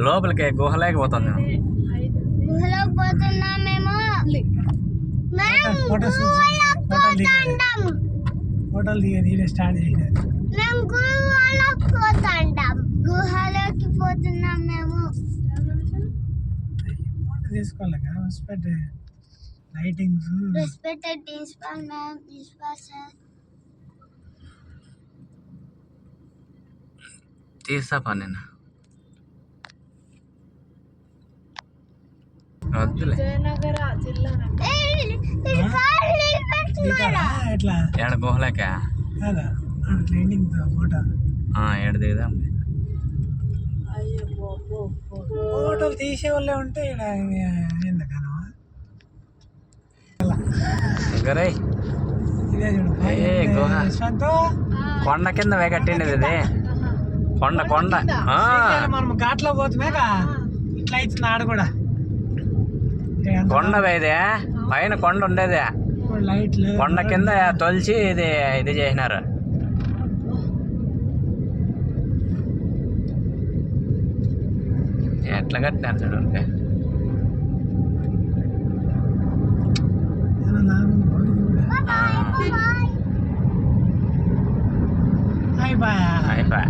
లోపలికి గుహలోకి పోతాం మేము. గుహలోకి పోతున్నాం మేము. హోటల్ దిగేది స్టార్ట్ చేసినారు. మేము గుహలోకి పోతాంటాం. గుహలోకి పోతున్నాం మేము. ఫోటో తీసుకోవాలి కదా. Respect lightings. Respected principal ma'am, principal sir. తీస్తా పని నేను వద్దులే. ఎట్లా ఏడ గుహలేక కాదా ట్రైనింగ్ ఫోటో ఏడ దిగుదాం. ఫోటోలు తీసే వాళ్ళే ఉంటే ఎందుకనో ఇదే గుహ కొండ కింద కట్టిండేది ఇది. కొండ మనం ఘాట్లో పోతున్నాక ఇట్లా అవుతుంది ఆడ కూడా. కొండ ఇదే పైన కొండ ఉండేది. లైట్లు కొండ కింద తొలిచి ఇది చేసినారు. ఎట్లా కట్టినారు చూడండి. అయిపోయా.